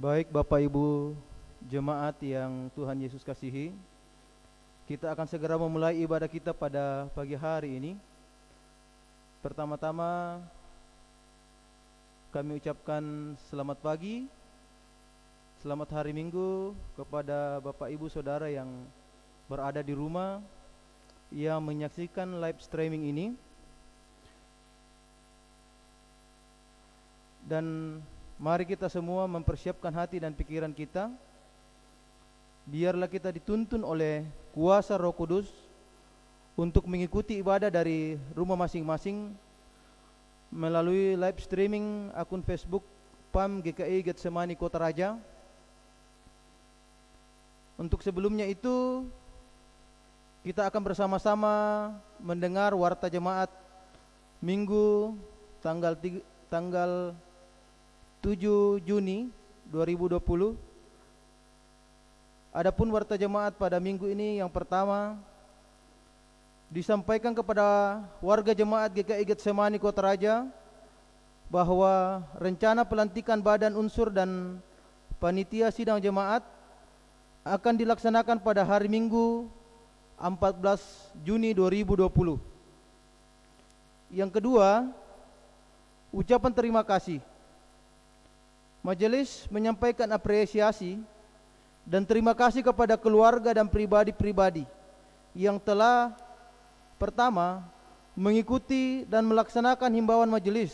Baik Bapak Ibu jemaat yang Tuhan Yesus kasihi, kita akan segera memulai ibadah kita pada pagi hari ini. Pertama-tama kami ucapkan selamat pagi, selamat hari Minggu kepada Bapak Ibu Saudara yang berada di rumah yang menyaksikan live streaming ini. Dan mari kita semua mempersiapkan hati dan pikiran kita. Biarlah kita dituntun oleh kuasa Roh Kudus untuk mengikuti ibadah dari rumah masing-masing melalui live streaming akun Facebook PAM GKI Getsemani Kota Raja. Untuk sebelumnya itu kita akan bersama-sama mendengar warta jemaat Minggu tanggal 7 Juni 2020. Adapun warta jemaat pada minggu ini yang pertama disampaikan kepada warga jemaat GKI Getsemani Kota Raja bahwa rencana pelantikan badan unsur dan panitia sidang jemaat akan dilaksanakan pada hari Minggu 14 Juni 2020. Yang kedua, ucapan terima kasih. Majelis menyampaikan apresiasi dan terima kasih kepada keluarga dan pribadi-pribadi yang telah pertama mengikuti dan melaksanakan himbauan majelis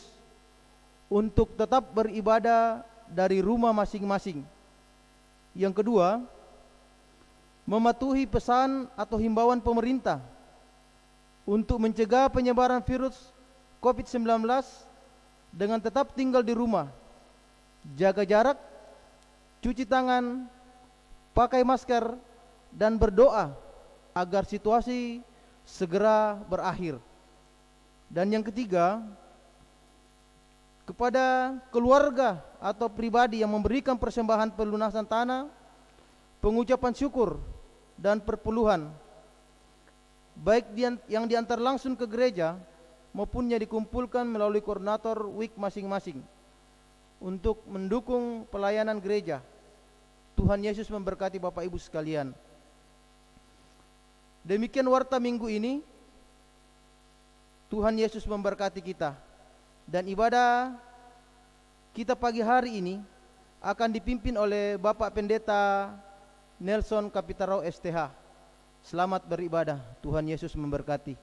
untuk tetap beribadah dari rumah masing-masing. Yang kedua, mematuhi pesan atau himbauan pemerintah untuk mencegah penyebaran virus COVID-19 dengan tetap tinggal di rumah, jaga jarak, cuci tangan, pakai masker, dan berdoa agar situasi segera berakhir. Dan yang ketiga, kepada keluarga atau pribadi yang memberikan persembahan pelunasan tanah, pengucapan syukur, dan perpuluhan, baik yang diantar langsung ke gereja maupun yang dikumpulkan melalui koordinator WIK masing-masing untuk mendukung pelayanan gereja. Tuhan Yesus memberkati Bapak Ibu sekalian. Demikian warta minggu ini. Tuhan Yesus memberkati kita. Dan ibadah kita pagi hari ini akan dipimpin oleh Bapak Pendeta Nelson Kapitarau STH. Selamat beribadah. Tuhan Yesus memberkati.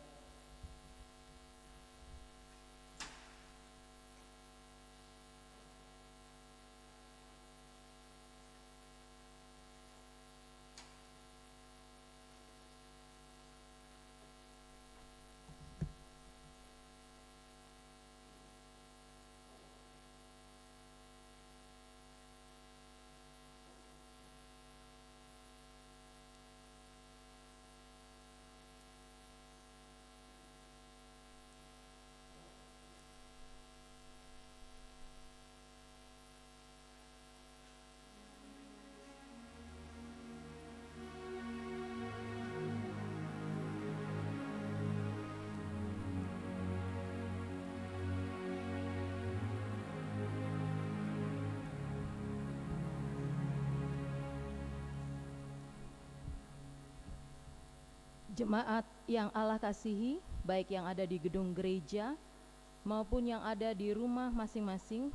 Jemaat yang Allah kasihi, baik yang ada di gedung gereja maupun yang ada di rumah masing-masing,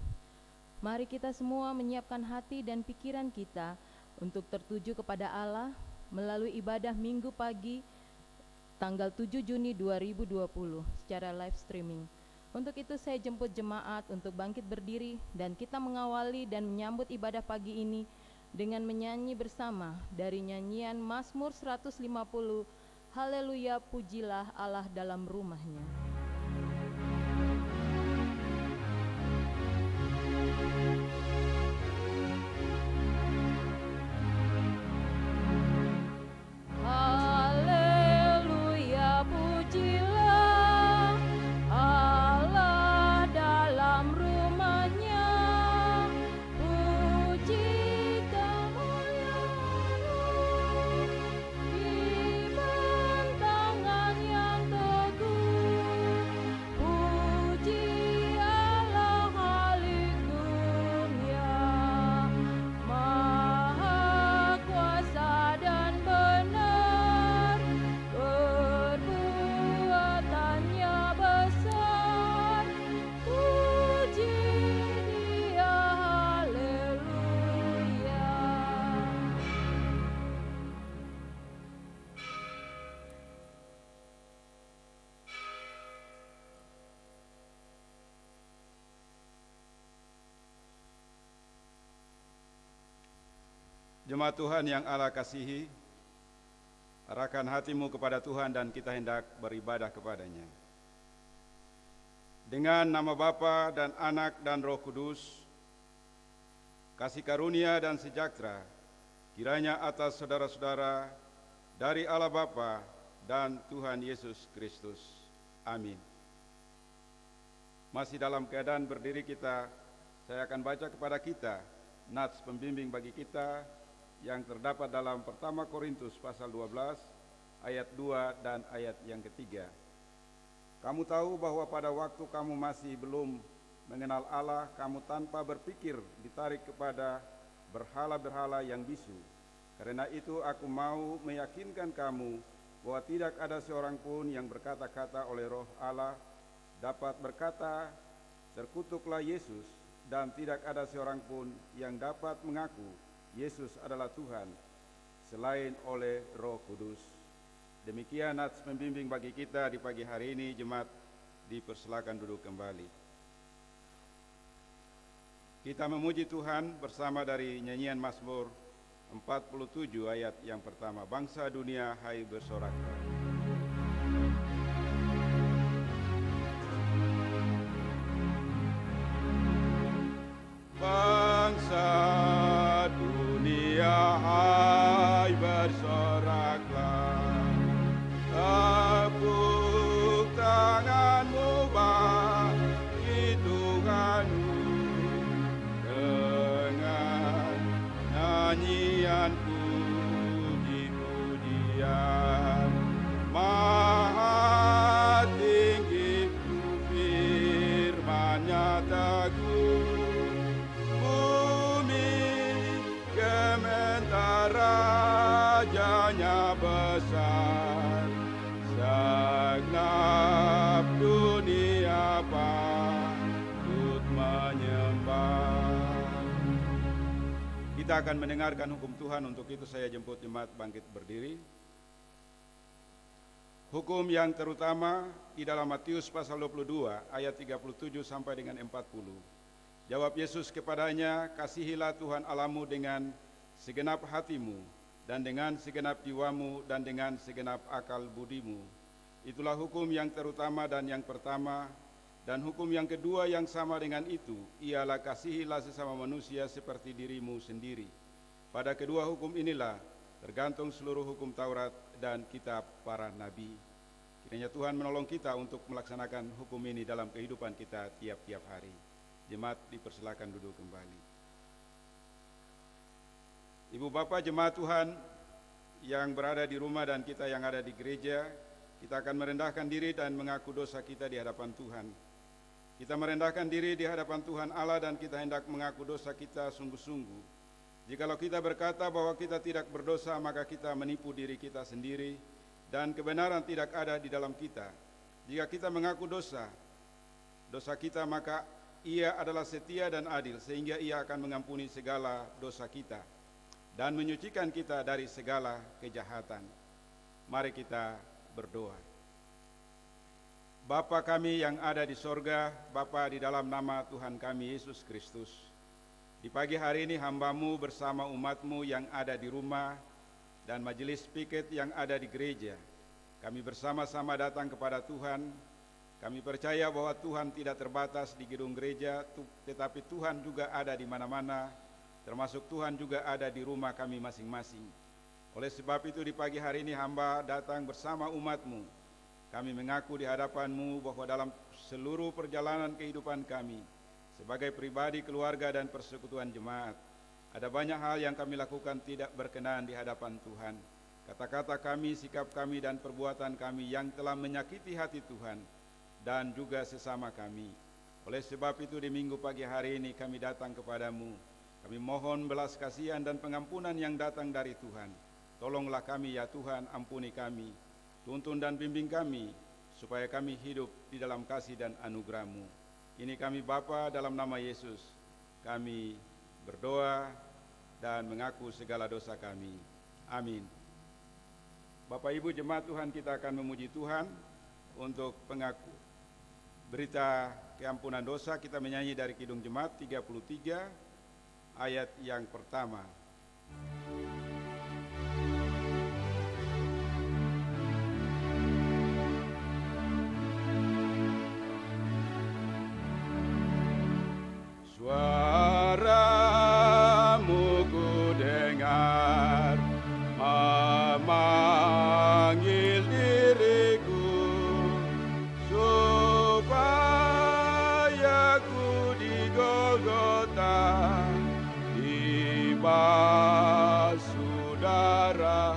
mari kita semua menyiapkan hati dan pikiran kita untuk tertuju kepada Allah melalui ibadah Minggu pagi tanggal 7 Juni 2020 secara live streaming. Untuk itu saya jemput jemaat untuk bangkit berdiri dan kita mengawali dan menyambut ibadah pagi ini dengan menyanyi bersama dari nyanyian Mazmur 150, Haleluya, pujilah Allah dalam rumahnya. Haleluya, pujilah Allah dalam rumahnya. Puji kemuliaan-Mu, iman tangan yang teguh. Jemaat Tuhan yang Allah kasihi, arahkan hatimu kepada Tuhan dan kita hendak beribadah kepadanya. Dengan nama Bapa dan Anak dan Roh Kudus, kasih karunia dan sejahtera kiranya atas saudara-saudara dari Allah Bapa dan Tuhan Yesus Kristus. Amin. Masih dalam keadaan berdiri kita, saya akan baca kepada kita nats pembimbing bagi kita yang terdapat dalam pertama Korintus pasal 12 ayat 2 dan ayat yang ketiga. Kamu tahu bahwa pada waktu kamu masih belum mengenal Allah, kamu tanpa berpikir ditarik kepada berhala-berhala yang bisu. Karena itu aku mau meyakinkan kamu bahwa tidak ada seorang pun yang berkata-kata oleh Roh Allah dapat berkata, terkutuklah Yesus, dan tidak ada seorang pun yang dapat mengaku Yesus adalah Tuhan selain oleh Roh Kudus. Demikian nats pembimbing bagi kita di pagi hari ini. Jemaat dipersilakan duduk kembali. Kita memuji Tuhan bersama dari nyanyian Mazmur 47 ayat yang pertama. Bangsa dunia hai bersoraklah. Bangsa dunia hai bersoraklah. Tepuk tanganmu bagi Tuhanmu dengan nyanyian puji-pujian. Maha tinggi firman-Nya teguh, bumi gemetar, rajanya besar, segenap dunia patut menyembah. Kita akan mendengarkan hukum Tuhan. Untuk itu saya jemput jemaat bangkit berdiri. Hukum yang terutama di dalam Matius pasal 22 ayat 37 sampai dengan 40. Jawab Yesus kepadanya, kasihilah Tuhan Allahmu dengan segenap hatimu, dan dengan segenap jiwamu, dan dengan segenap akal budimu. Itulah hukum yang terutama dan yang pertama. Dan hukum yang kedua yang sama dengan itu, ialah kasihilah sesama manusia seperti dirimu sendiri. Pada kedua hukum inilah tergantung seluruh hukum Taurat dan kitab para nabi. Kiranya Tuhan menolong kita untuk melaksanakan hukum ini dalam kehidupan kita tiap-tiap hari. Jemaat dipersilakan duduk kembali. Ibu Bapak jemaat Tuhan yang berada di rumah dan kita yang ada di gereja, kita akan merendahkan diri dan mengaku dosa kita di hadapan Tuhan. Kita merendahkan diri di hadapan Tuhan Allah dan kita hendak mengaku dosa kita sungguh-sungguh. Jikalau kita berkata bahwa kita tidak berdosa, maka kita menipu diri kita sendiri dan kebenaran tidak ada di dalam kita. Jika kita mengaku dosa kita, maka Ia adalah setia dan adil sehingga Ia akan mengampuni segala dosa kita dan menyucikan kita dari segala kejahatan. Mari kita berdoa. Bapa kami yang ada di sorga, Bapa di dalam nama Tuhan kami Yesus Kristus, di pagi hari ini hamba-Mu bersama umat-Mu yang ada di rumah dan majelis piket yang ada di gereja, kami bersama-sama datang kepada Tuhan. Kami percaya bahwa Tuhan tidak terbatas di gedung gereja, tetapi Tuhan juga ada di mana-mana, termasuk Tuhan juga ada di rumah kami masing-masing. Oleh sebab itu di pagi hari ini hamba datang bersama umat-Mu. Kami mengaku di hadapan-Mu bahwa dalam seluruh perjalanan kehidupan kami, sebagai pribadi, keluarga, dan persekutuan jemaat, ada banyak hal yang kami lakukan tidak berkenan di hadapan Tuhan. Kata-kata kami, sikap kami, dan perbuatan kami yang telah menyakiti hati Tuhan dan juga sesama kami. Oleh sebab itu di minggu pagi hari ini kami datang kepadamu. Kami mohon belas kasihan dan pengampunan yang datang dari Tuhan. Tolonglah kami ya Tuhan, ampuni kami, tuntun dan bimbing kami, supaya kami hidup di dalam kasih dan anugerah-Mu. Ini kami Bapa dalam nama Yesus, kami berdoa dan mengaku segala dosa kami. Amin. Bapak Ibu jemaat Tuhan, kita akan memuji Tuhan untuk pengaku berita keampunan dosa. Kita menyanyi dari Kidung Jemaat 33 ayat yang pertama. hamba saudara,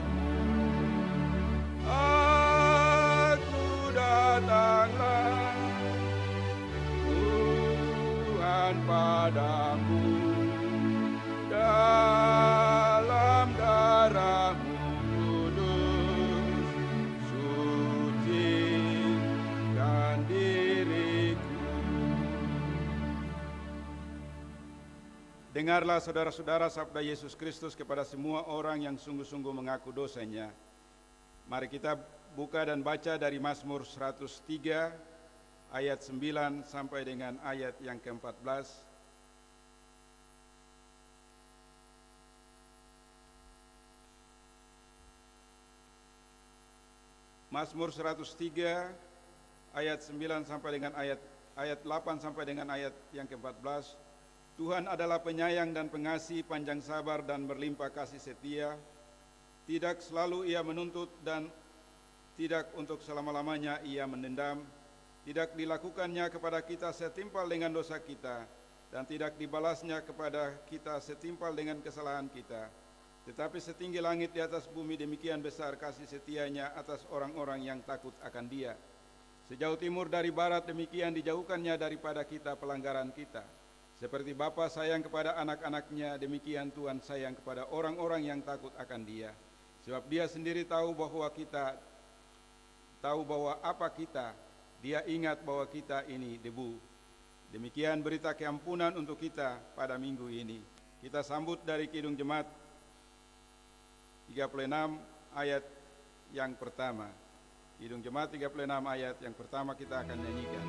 aku datanglah Tuhan padamu, dalam darah-Mu kudus sucikan diriku. Dengarlah saudara-saudara sabda Yesus Kristus kepada semua orang yang sungguh-sungguh mengaku dosanya. Mari kita buka dan baca dari Mazmur 103 ayat 9 sampai dengan ayat yang ke-14. Mazmur 103 ayat 9 sampai dengan ayat 8 sampai dengan ayat yang ke-14. Tuhan adalah penyayang dan pengasih, panjang sabar dan berlimpah kasih setia. Tidak selalu Ia menuntut dan tidak untuk selama-lamanya Ia mendendam. Tidak dilakukannya kepada kita setimpal dengan dosa kita, dan tidak dibalasnya kepada kita setimpal dengan kesalahan kita. Tetapi setinggi langit di atas bumi, demikian besar kasih setianya atas orang-orang yang takut akan Dia. Sejauh timur dari barat, demikian dijauhkannya daripada kita pelanggaran kita. Seperti Bapa sayang kepada anak-anaknya, demikian Tuhan sayang kepada orang-orang yang takut akan Dia. Sebab Dia sendiri tahu bahwa apa kita, Dia ingat bahwa kita ini debu. Demikian berita keampunan untuk kita pada minggu ini. Kita sambut dari Kidung Jemaat 36 ayat yang pertama. Kidung Jemaat 36 ayat yang pertama kita akan nyanyikan.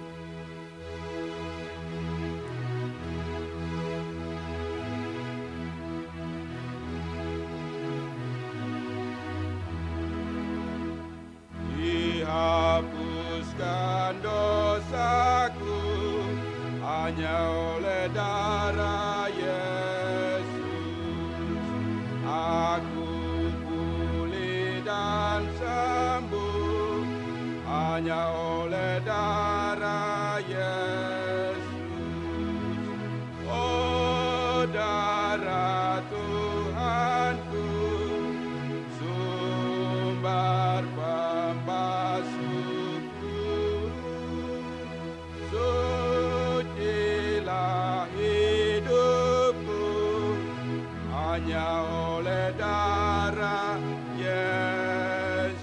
Dihapuskan dosaku hanya oleh darah Yesus. Aku pulih dan sembuh hanya oleh darah Yesus. Oh, darah Tuhanku, sumber pembasuhku, sucilah hidupku hanya oleh darah Yesus.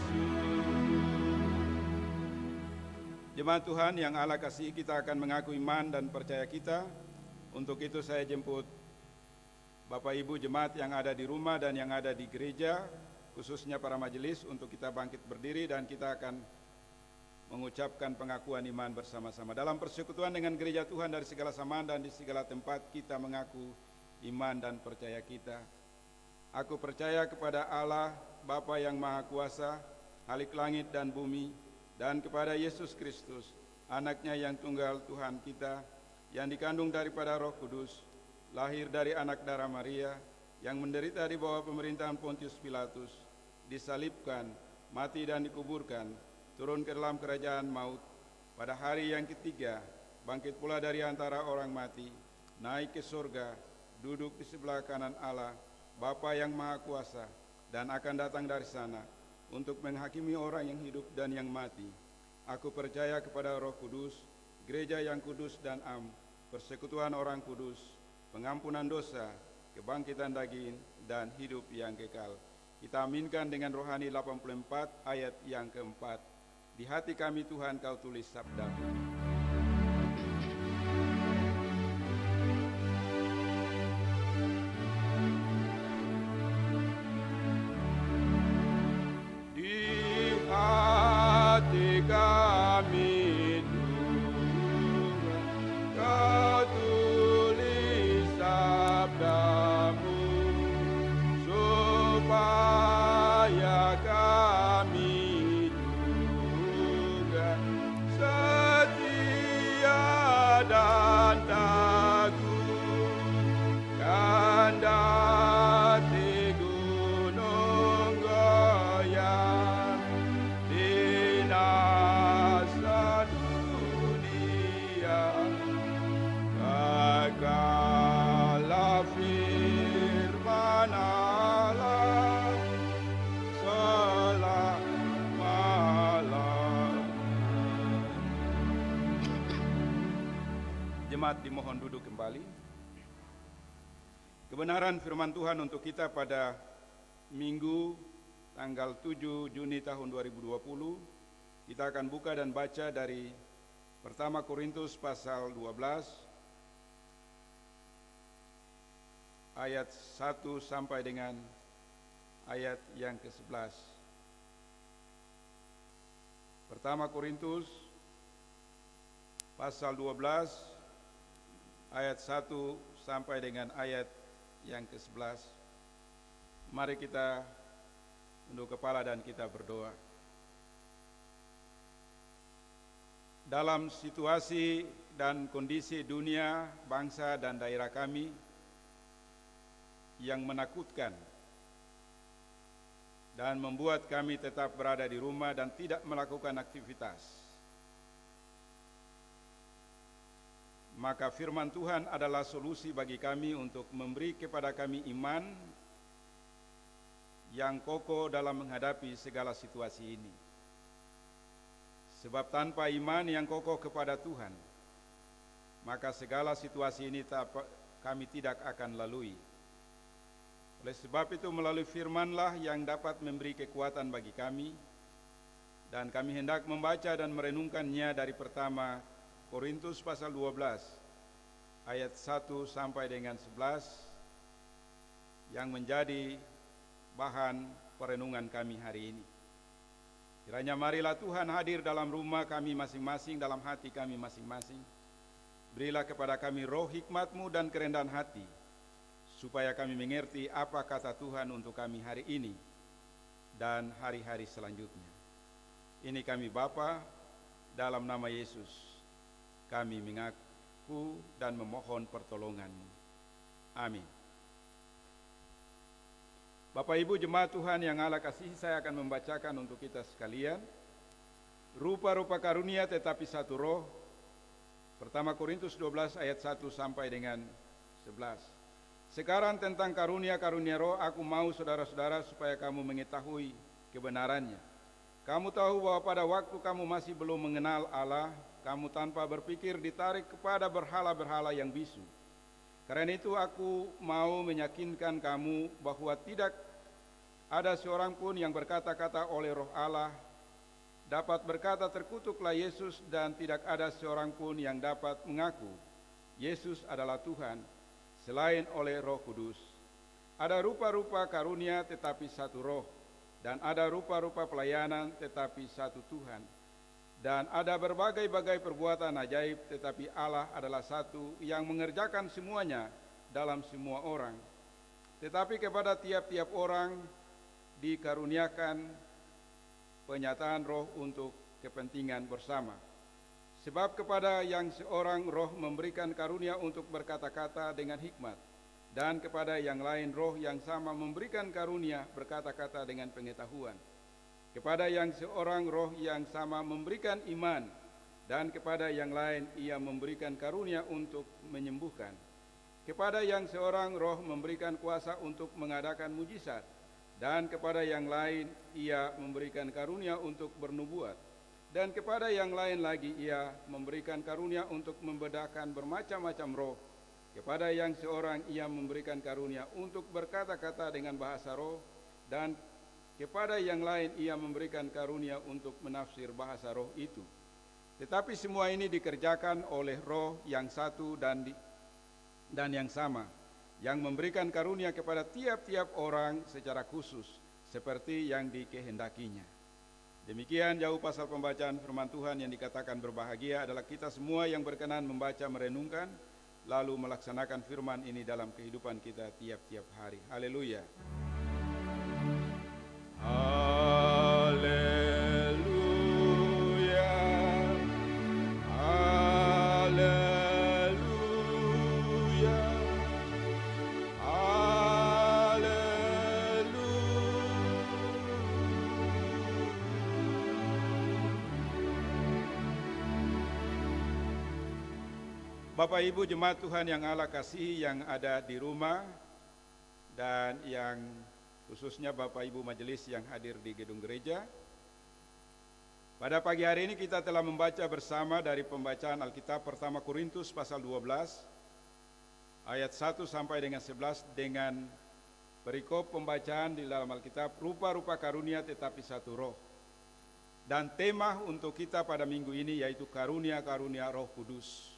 Jemaat Tuhan yang Allah kasihi, kita akan mengaku iman dan percaya kita. Untuk itu saya jemput Bapak Ibu jemaat yang ada di rumah dan yang ada di gereja, khususnya para majelis, untuk kita bangkit berdiri dan kita akan mengucapkan pengakuan iman bersama-sama. Dalam persekutuan dengan gereja Tuhan dari segala zaman dan di segala tempat, kita mengaku iman dan percaya kita. Aku percaya kepada Allah, Bapa yang Maha Kuasa, Khalik langit dan bumi, dan kepada Yesus Kristus, Anak-Nya yang tunggal Tuhan kita, yang dikandung daripada Roh Kudus, lahir dari anak darah Maria, yang menderita di bawah pemerintahan Pontius Pilatus, disalibkan, mati dan dikuburkan, turun ke dalam kerajaan maut, pada hari yang ketiga, bangkit pula dari antara orang mati, naik ke surga, duduk di sebelah kanan Allah, Bapa yang Maha Kuasa, dan akan datang dari sana, untuk menghakimi orang yang hidup dan yang mati. Aku percaya kepada Roh Kudus, gereja yang kudus dan am, persekutuan orang kudus, pengampunan dosa, kebangkitan daging, dan hidup yang kekal. Kita aminkan dengan rohani 84 ayat yang keempat. Di hati kami Tuhan Kau tulis sabda-Mu. Di hati kami Kau tulis sabda-Mu, supaya kami juga setia Jemaat dimohon duduk kembali. Kebenaran firman Tuhan untuk kita pada Minggu tanggal 7 Juni tahun 2020, kita akan buka dan baca dari Pertama Korintus pasal 12 ayat 1 sampai dengan ayat yang ke-11. Pertama Korintus pasal 12 ayat 1 sampai dengan ayat yang ke-11. Mari kita tunduk kepala dan kita berdoa. Dalam situasi dan kondisi dunia, bangsa dan daerah kami yang menakutkan dan membuat kami tetap berada di rumah dan tidak melakukan aktivitas, maka firman Tuhan adalah solusi bagi kami untuk memberi kepada kami iman yang kokoh dalam menghadapi segala situasi ini. Sebab tanpa iman yang kokoh kepada Tuhan, maka segala situasi ini kami tidak akan lalui. Oleh sebab itu melalui firman-Lah yang dapat memberi kekuatan bagi kami, dan kami hendak membaca dan merenungkannya dari pertama Korintus pasal 12 ayat 1 sampai dengan 11 yang menjadi bahan perenungan kami hari ini. Kiranya marilah Tuhan hadir dalam rumah kami masing-masing, dalam hati kami masing-masing. Berilah kepada kami roh hikmat-Mu dan kerendahan hati, supaya kami mengerti apa kata Tuhan untuk kami hari ini dan hari-hari selanjutnya. Ini kami Bapa, dalam nama Yesus kami mengaku dan memohon pertolongan-Mu. Amin. Bapak Ibu jemaat Tuhan yang Allah kasihi, saya akan membacakan untuk kita sekalian rupa-rupa karunia tetapi satu roh. Pertama Korintus 12 ayat 1 sampai dengan 11. Sekarang tentang karunia-karunia roh, aku mau saudara-saudara supaya kamu mengetahui kebenarannya. Kamu tahu bahwa pada waktu kamu masih belum mengenal Allah, kamu tanpa berpikir ditarik kepada berhala-berhala yang bisu. Karena itu aku mau meyakinkan kamu bahwa tidak ada seorang pun yang berkata-kata oleh Roh Allah dapat berkata terkutuklah Yesus, dan tidak ada seorang pun yang dapat mengaku Yesus adalah Tuhan selain oleh Roh Kudus. Ada rupa-rupa karunia tetapi satu Roh, dan ada rupa-rupa pelayanan tetapi satu Tuhan. Dan ada berbagai-bagai perbuatan ajaib, tetapi Allah adalah satu yang mengerjakan semuanya dalam semua orang. Tetapi kepada tiap-tiap orang dikaruniakan penyataan roh untuk kepentingan bersama. Sebab kepada yang seorang roh memberikan karunia untuk berkata-kata dengan hikmat, dan kepada yang lain roh yang sama memberikan karunia berkata-kata dengan pengetahuan. Kepada yang seorang roh yang sama memberikan iman, dan kepada yang lain ia memberikan karunia untuk menyembuhkan. Kepada yang seorang roh memberikan kuasa untuk mengadakan mujizat, dan kepada yang lain ia memberikan karunia untuk bernubuat. Dan kepada yang lain lagi ia memberikan karunia untuk membedakan bermacam-macam roh. Kepada yang seorang ia memberikan karunia untuk berkata-kata dengan bahasa roh, dan kepada yang lain ia memberikan karunia untuk menafsir bahasa roh itu. Tetapi semua ini dikerjakan oleh Roh yang satu dan yang sama, yang memberikan karunia kepada tiap-tiap orang secara khusus, seperti yang dikehendakinya. Demikian jauh pasal pembacaan firman Tuhan. Yang dikatakan berbahagia adalah kita semua yang berkenan membaca, merenungkan, lalu melaksanakan firman ini dalam kehidupan kita tiap-tiap hari. Haleluya. Haleluya, haleluya, Bapak Ibu jemaat Tuhan yang Allah kasihi, yang ada di rumah dan yang khususnya Bapak Ibu majelis yang hadir di gedung gereja, Pada pagi hari ini kita telah membaca bersama dari pembacaan Alkitab pertama Korintus pasal 12 ayat 1 sampai dengan 11 dengan perikop pembacaan di dalam Alkitab rupa-rupa karunia tetapi satu roh. Dan tema untuk kita pada minggu ini yaitu karunia-karunia Roh Kudus.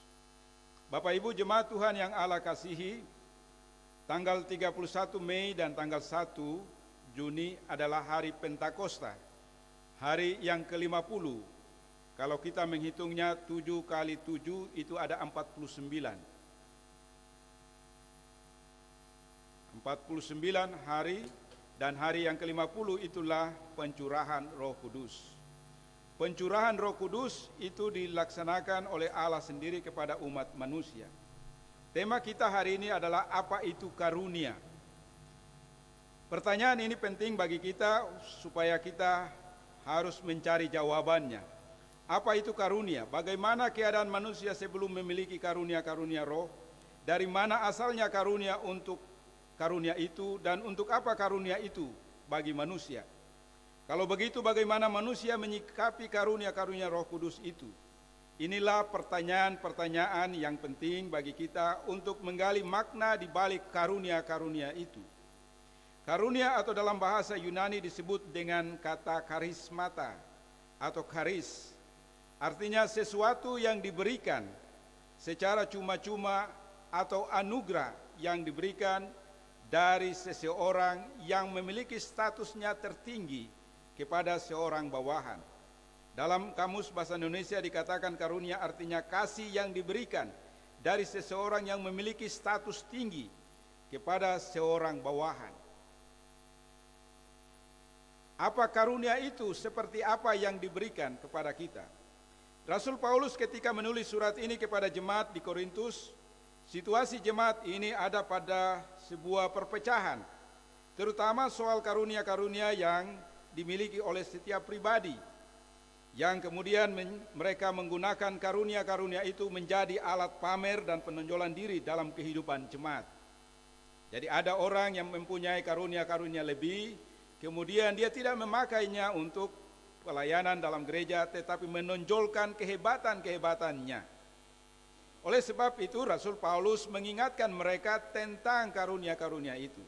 Bapak Ibu jemaat Tuhan yang Allah kasihi, tanggal 31 Mei dan tanggal 1 Juni adalah hari Pentakosta. Hari yang ke-50, kalau kita menghitungnya 7 kali 7 itu ada 49. 49 hari, dan hari yang ke-50 itulah pencurahan Roh Kudus. Pencurahan Roh Kudus itu dilaksanakan oleh Allah sendiri kepada umat manusia. Tema kita hari ini adalah apa itu karunia. Pertanyaan ini penting bagi kita supaya kita harus mencari jawabannya. Apa itu karunia? Bagaimana keadaan manusia sebelum memiliki karunia-karunia roh? Dari mana asalnya karunia untuk karunia itu, dan untuk apa karunia itu bagi manusia? Kalau begitu bagaimana manusia menyikapi karunia-karunia Roh Kudus itu? Inilah pertanyaan-pertanyaan yang penting bagi kita untuk menggali makna di balik karunia-karunia itu. Karunia atau dalam bahasa Yunani disebut dengan kata karismata atau karis. Artinya sesuatu yang diberikan secara cuma-cuma atau anugerah yang diberikan dari seseorang yang memiliki statusnya tertinggi kepada seorang bawahan. Dalam kamus bahasa Indonesia dikatakan karunia artinya kasih yang diberikan dari seseorang yang memiliki status tinggi kepada seorang bawahan. Apa karunia itu? Seperti apa yang diberikan kepada kita? Rasul Paulus ketika menulis surat ini kepada jemaat di Korintus, situasi jemaat ini ada pada sebuah perpecahan, terutama soal karunia-karunia yang dimiliki oleh setiap pribadi, yang kemudian mereka menggunakan karunia-karunia itu menjadi alat pamer dan penonjolan diri dalam kehidupan jemaat. Jadi ada orang yang mempunyai karunia-karunia lebih, kemudian dia tidak memakainya untuk pelayanan dalam gereja, tetapi menonjolkan kehebatan-kehebatannya. Oleh sebab itu Rasul Paulus mengingatkan mereka tentang karunia-karunia itu.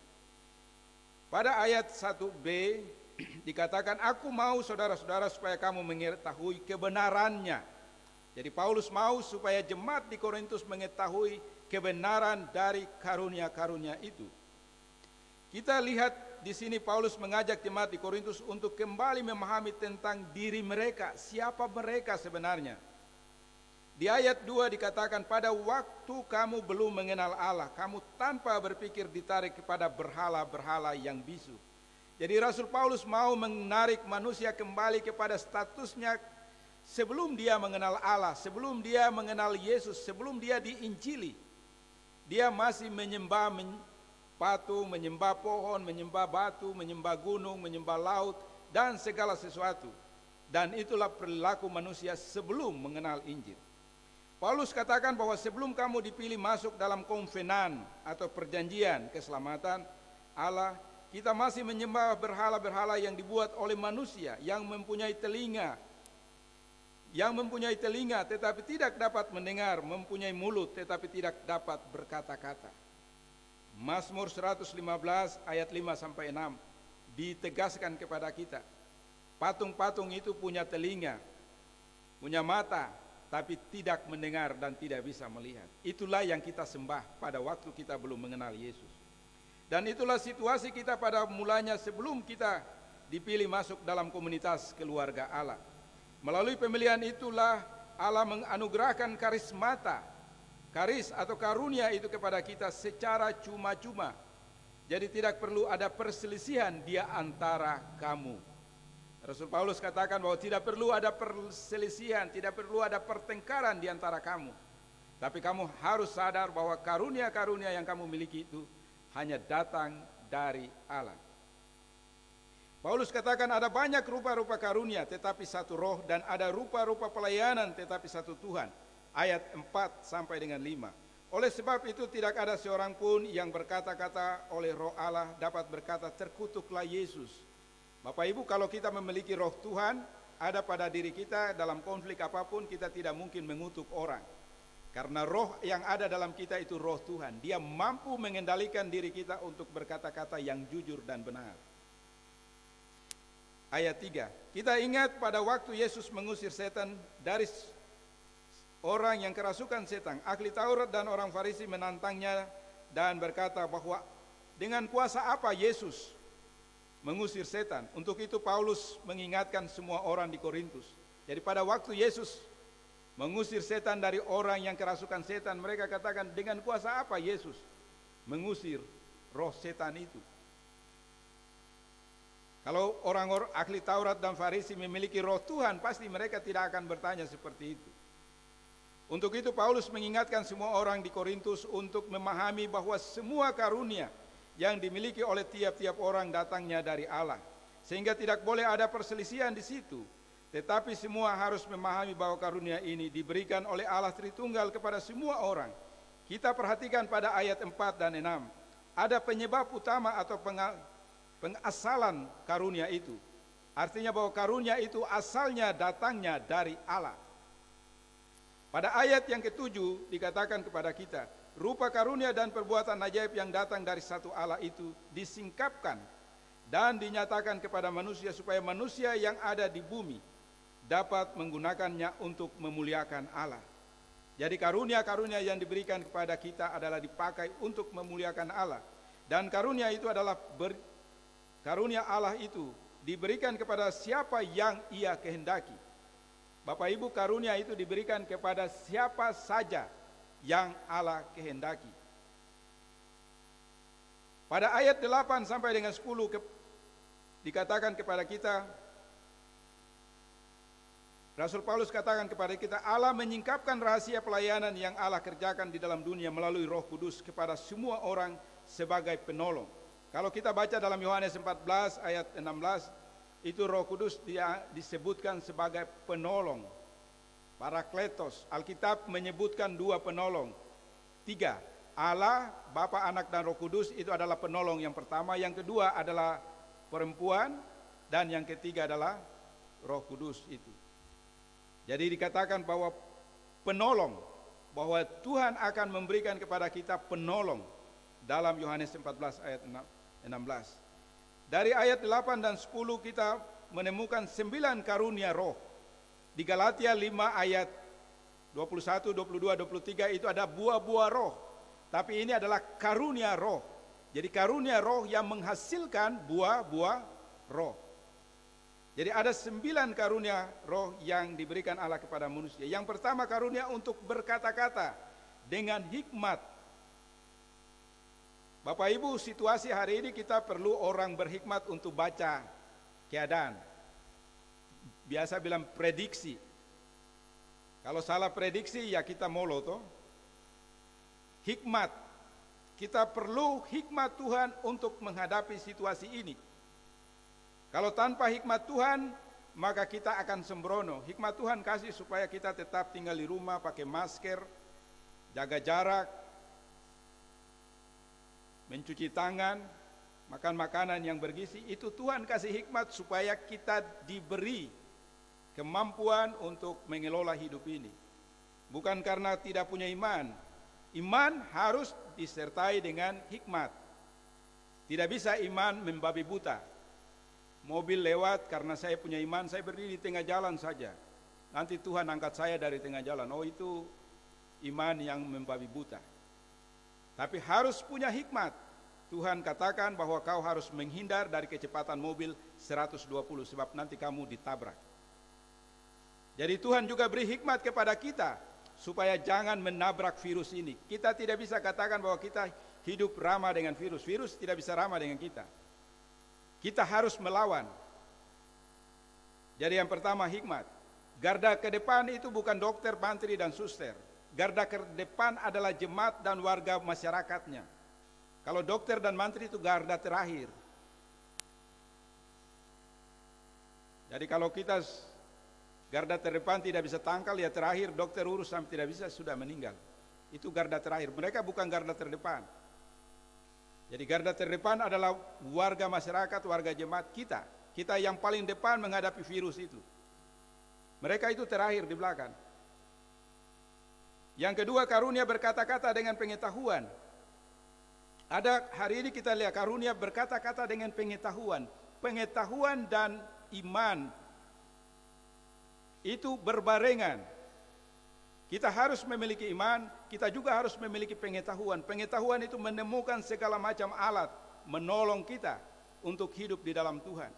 Pada ayat 1b dikatakan, aku mau saudara-saudara supaya kamu mengetahui kebenarannya. Jadi Paulus mau supaya jemaat di Korintus mengetahui kebenaran dari karunia-karunia itu. Kita lihat di sini Paulus mengajak jemaat di Korintus untuk kembali memahami tentang diri mereka, siapa mereka sebenarnya. Di ayat 2 dikatakan, pada waktu kamu belum mengenal Allah, kamu tanpa berpikir ditarik kepada berhala-berhala yang bisu. Jadi Rasul Paulus mau menarik manusia kembali kepada statusnya sebelum dia mengenal Allah, sebelum dia mengenal Yesus, sebelum dia diinjili. Dia masih menyembah patung, menyembah pohon, menyembah batu, menyembah gunung, menyembah laut, dan segala sesuatu. Dan itulah perilaku manusia sebelum mengenal Injil. Paulus katakan bahwa sebelum kamu dipilih masuk dalam konvenan atau perjanjian keselamatan Allah, kita masih menyembah berhala-berhala yang dibuat oleh manusia yang mempunyai telinga tetapi tidak dapat mendengar, mempunyai mulut tetapi tidak dapat berkata-kata. Mazmur 115 ayat 5 sampai 6 ditegaskan kepada kita, patung-patung itu punya telinga, punya mata, tapi tidak mendengar dan tidak bisa melihat. Itulah yang kita sembah pada waktu kita belum mengenal Yesus. Dan itulah situasi kita pada mulanya sebelum kita dipilih masuk dalam komunitas keluarga Allah. Melalui pemilihan itulah Allah menganugerahkan karismata, karis atau karunia itu kepada kita secara cuma-cuma. Jadi tidak perlu ada perselisihan di antara kamu. Rasul Paulus katakan bahwa tidak perlu ada perselisihan, tidak perlu ada pertengkaran di antara kamu. Tapi kamu harus sadar bahwa karunia-karunia yang kamu miliki itu hanya datang dari Allah. Paulus katakan ada banyak rupa-rupa karunia tetapi satu roh, dan ada rupa-rupa pelayanan tetapi satu Tuhan. Ayat 4 sampai dengan 5. Oleh sebab itu tidak ada seorang pun yang berkata-kata oleh roh Allah dapat berkata terkutuklah Yesus. Bapak Ibu, kalau kita memiliki roh Tuhan, ada pada diri kita dalam konflik apapun, kita tidak mungkin mengutuk orang. Karena roh yang ada dalam kita itu roh Tuhan. Dia mampu mengendalikan diri kita untuk berkata-kata yang jujur dan benar. Ayat 3. Kita ingat pada waktu Yesus mengusir setan dari orang yang kerasukan setan. Ahli Taurat dan orang Farisi menantangnya dan berkata bahwa dengan kuasa apa Yesus mengusir setan. Untuk itu Paulus mengingatkan semua orang di Korintus. Jadi pada waktu Yesus mengusir setan dari orang yang kerasukan setan, mereka katakan dengan kuasa apa Yesus mengusir roh setan itu. Kalau orang-orang ahli Taurat dan Farisi memiliki roh Tuhan, pasti mereka tidak akan bertanya seperti itu. Untuk itu Paulus mengingatkan semua orang di Korintus untuk memahami bahwa semua karunia yang dimiliki oleh tiap-tiap orang datangnya dari Allah. Sehingga tidak boleh ada perselisihan di situ. Tetapi semua harus memahami bahwa karunia ini diberikan oleh Allah Tritunggal kepada semua orang. Kita perhatikan pada ayat 4 dan 6. Ada penyebab utama atau pengasalan karunia itu. Artinya bahwa karunia itu asalnya datangnya dari Allah. Pada ayat yang ke-7 dikatakan kepada kita, rupa karunia dan perbuatan ajaib yang datang dari satu Allah itu disingkapkan dan dinyatakan kepada manusia supaya manusia yang ada di bumi dapat menggunakannya untuk memuliakan Allah. Jadi karunia-karunia yang diberikan kepada kita adalah dipakai untuk memuliakan Allah. Dan karunia itu adalah karunia Allah itu diberikan kepada siapa yang Ia kehendaki. Bapak Ibu, karunia itu diberikan kepada siapa saja yang Allah kehendaki. Pada ayat 8 sampai dengan 10 dikatakan kepada kita, Rasul Paulus katakan kepada kita, Allah menyingkapkan rahasia pelayanan yang Allah kerjakan di dalam dunia melalui Roh Kudus kepada semua orang sebagai penolong. Kalau kita baca dalam Yohanes 14 ayat 16, itu Roh Kudus dia disebutkan sebagai penolong. Parakletos. Alkitab menyebutkan 2 penolong. 3. Allah, Bapa, Anak, dan Roh Kudus itu adalah penolong yang pertama. Yang kedua adalah perempuan. Dan yang ketiga adalah Roh Kudus itu. Jadi dikatakan bahwa penolong, bahwa Tuhan akan memberikan kepada kita penolong dalam Yohanes 14 ayat 16. Dari ayat 8 dan 10 kita menemukan 9 karunia roh. Di Galatia 5 ayat 21, 22, 23 itu ada buah-buah roh. Tapi ini adalah karunia roh. Jadi karunia roh yang menghasilkan buah-buah roh. Jadi ada 9 karunia roh yang diberikan Allah kepada manusia. Yang pertama karunia untuk berkata-kata dengan hikmat. Bapak Ibu, situasi hari ini kita perlu orang berhikmat untuk baca keadaan. Biasa bilang prediksi. Kalau salah prediksi ya kita molo toh. Hikmat. Kita perlu hikmat Tuhan untuk menghadapi situasi ini. Kalau tanpa hikmat Tuhan, maka kita akan sembrono. Hikmat Tuhan kasih supaya kita tetap tinggal di rumah, pakai masker, jaga jarak, mencuci tangan, makan makanan yang bergizi. Itu Tuhan kasih hikmat supaya kita diberi kemampuan untuk mengelola hidup ini. Bukan karena tidak punya iman. Iman harus disertai dengan hikmat. Tidak bisa iman membabi buta. Mobil lewat karena saya punya iman, saya berdiri di tengah jalan saja. Nanti Tuhan angkat saya dari tengah jalan. Oh, itu iman yang membabi buta. Tapi harus punya hikmat. Tuhan katakan bahwa kau harus menghindar dari kecepatan mobil 120 sebab nanti kamu ditabrak. Jadi Tuhan juga beri hikmat kepada kita supaya jangan menabrak virus ini. Kita tidak bisa katakan bahwa kita hidup ramah dengan virus. Virus tidak bisa ramah dengan kita. Kita harus melawan. Jadi yang pertama hikmat. Garda ke depan itu bukan dokter, mantri, dan suster. Garda ke depan adalah jemaat dan warga masyarakatnya. Kalau dokter dan mantri itu garda terakhir. Jadi kalau kita garda terdepan tidak bisa tangkal, ya terakhir dokter urus sampai tidak bisa, sudah meninggal. Itu garda terakhir. Mereka bukan garda terdepan. Jadi garda terdepan adalah warga masyarakat, warga jemaat kita. Kita yang paling depan menghadapi virus itu. Mereka itu terakhir di belakang. Yang kedua, karunia berkata-kata dengan pengetahuan. Ada hari ini kita lihat karunia berkata-kata dengan pengetahuan. Pengetahuan dan iman itu berbarengan. Kita harus memiliki iman, kita juga harus memiliki pengetahuan. Pengetahuan itu menemukan segala macam alat menolong kita untuk hidup di dalam Tuhan.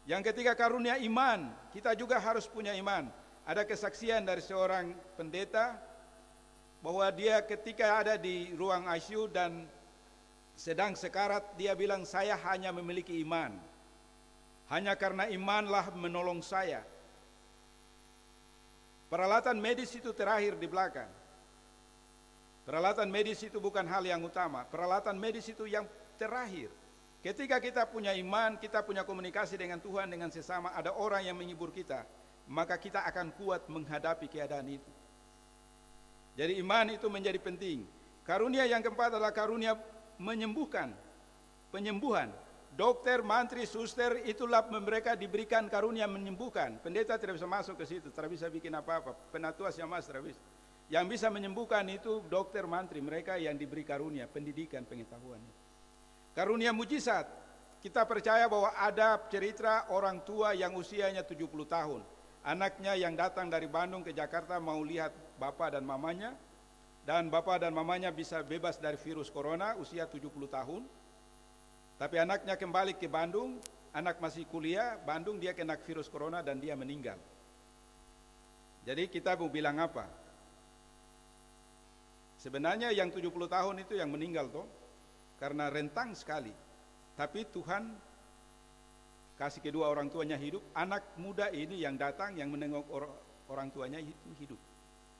Yang ketiga, karunia iman. Kita juga harus punya iman. Ada kesaksian dari seorang pendeta bahwa dia ketika ada di ruang ICU dan sedang sekarat, dia bilang, saya hanya memiliki iman. Hanya karena imanlah menolong saya. Peralatan medis itu terakhir di belakang. Peralatan medis itu bukan hal yang utama. Peralatan medis itu yang terakhir. Ketika kita punya iman, kita punya komunikasi dengan Tuhan, dengan sesama, ada orang yang menghibur kita, maka kita akan kuat menghadapi keadaan itu. Jadi iman itu menjadi penting. Karunia yang keempat adalah karunia menyembuhkan, penyembuhan. Dokter, mantri, suster, itulah mereka diberikan karunia menyembuhkan. Pendeta tidak bisa masuk ke situ, tidak bisa bikin apa-apa. Penatua Syamas tidak bisa. Yang bisa menyembuhkan itu dokter, mantri, mereka yang diberi karunia, pendidikan, pengetahuan. Karunia mujizat. Kita percaya bahwa ada cerita orang tua yang usianya 70 tahun. Anaknya yang datang dari Bandung ke Jakarta mau lihat bapak dan mamanya. Dan bapak dan mamanya bisa bebas dari virus corona, usia 70 tahun. Tapi anaknya kembali ke Bandung, anak masih kuliah, Bandung dia kena virus corona dan dia meninggal. Jadi kita mau bilang apa? Sebenarnya yang 70 tahun itu yang meninggal toh, karena rentang sekali. Tapi Tuhan kasih kedua orang tuanya hidup, anak muda ini yang datang, yang menengok orang tuanya itu hidup.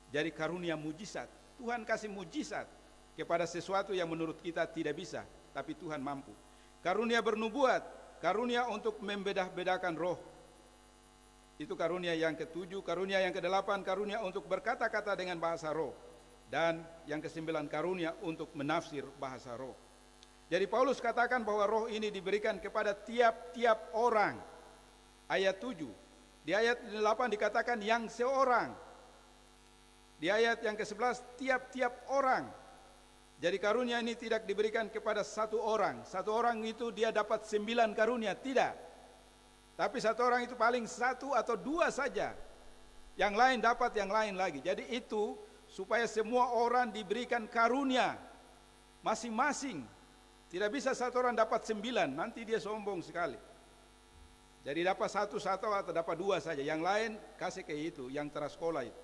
Jadi karunia mujizat, Tuhan kasih mujizat kepada sesuatu yang menurut kita tidak bisa, tapi Tuhan mampu. Karunia bernubuat, karunia untuk membedah-bedakan roh. Itu karunia yang ketujuh. Karunia yang kedelapan, karunia untuk berkata-kata dengan bahasa roh. Dan yang kesembilan, karunia untuk menafsir bahasa roh. Jadi Paulus katakan bahwa roh ini diberikan kepada tiap-tiap orang. Ayat 7. Di ayat 8 dikatakan yang seorang. Di ayat yang ke-11 tiap-tiap orang. Jadi karunia ini tidak diberikan kepada satu orang. Satu orang itu dia dapat 9 karunia, tidak. Tapi satu orang itu paling 1 atau 2 saja. Yang lain dapat yang lain lagi. Jadi itu supaya semua orang diberikan karunia masing-masing. Tidak bisa satu orang dapat 9, nanti dia sombong sekali. Jadi dapat 1 atau dapat 2 saja. Yang lain kasih ke itu, yang terasekolah itu.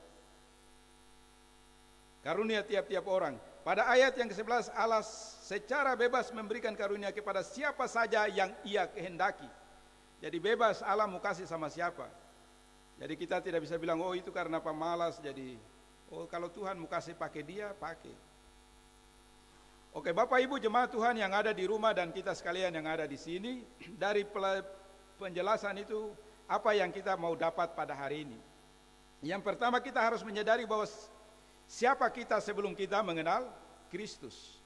Karunia tiap-tiap orang. Pada ayat yang ke-11, Allah secara bebas memberikan karunia kepada siapa saja yang ia kehendaki. Jadi bebas Allah mau kasih sama siapa. Jadi kita tidak bisa bilang, oh itu karena pemalas, jadi oh kalau Tuhan mau kasih pakai dia, pakai. Oke, Bapak Ibu jemaat Tuhan yang ada di rumah dan kita sekalian yang ada di sini, dari penjelasan itu apa yang kita mau dapat pada hari ini. Yang pertama kita harus menyadari bahwa siapa kita sebelum kita mengenal Kristus.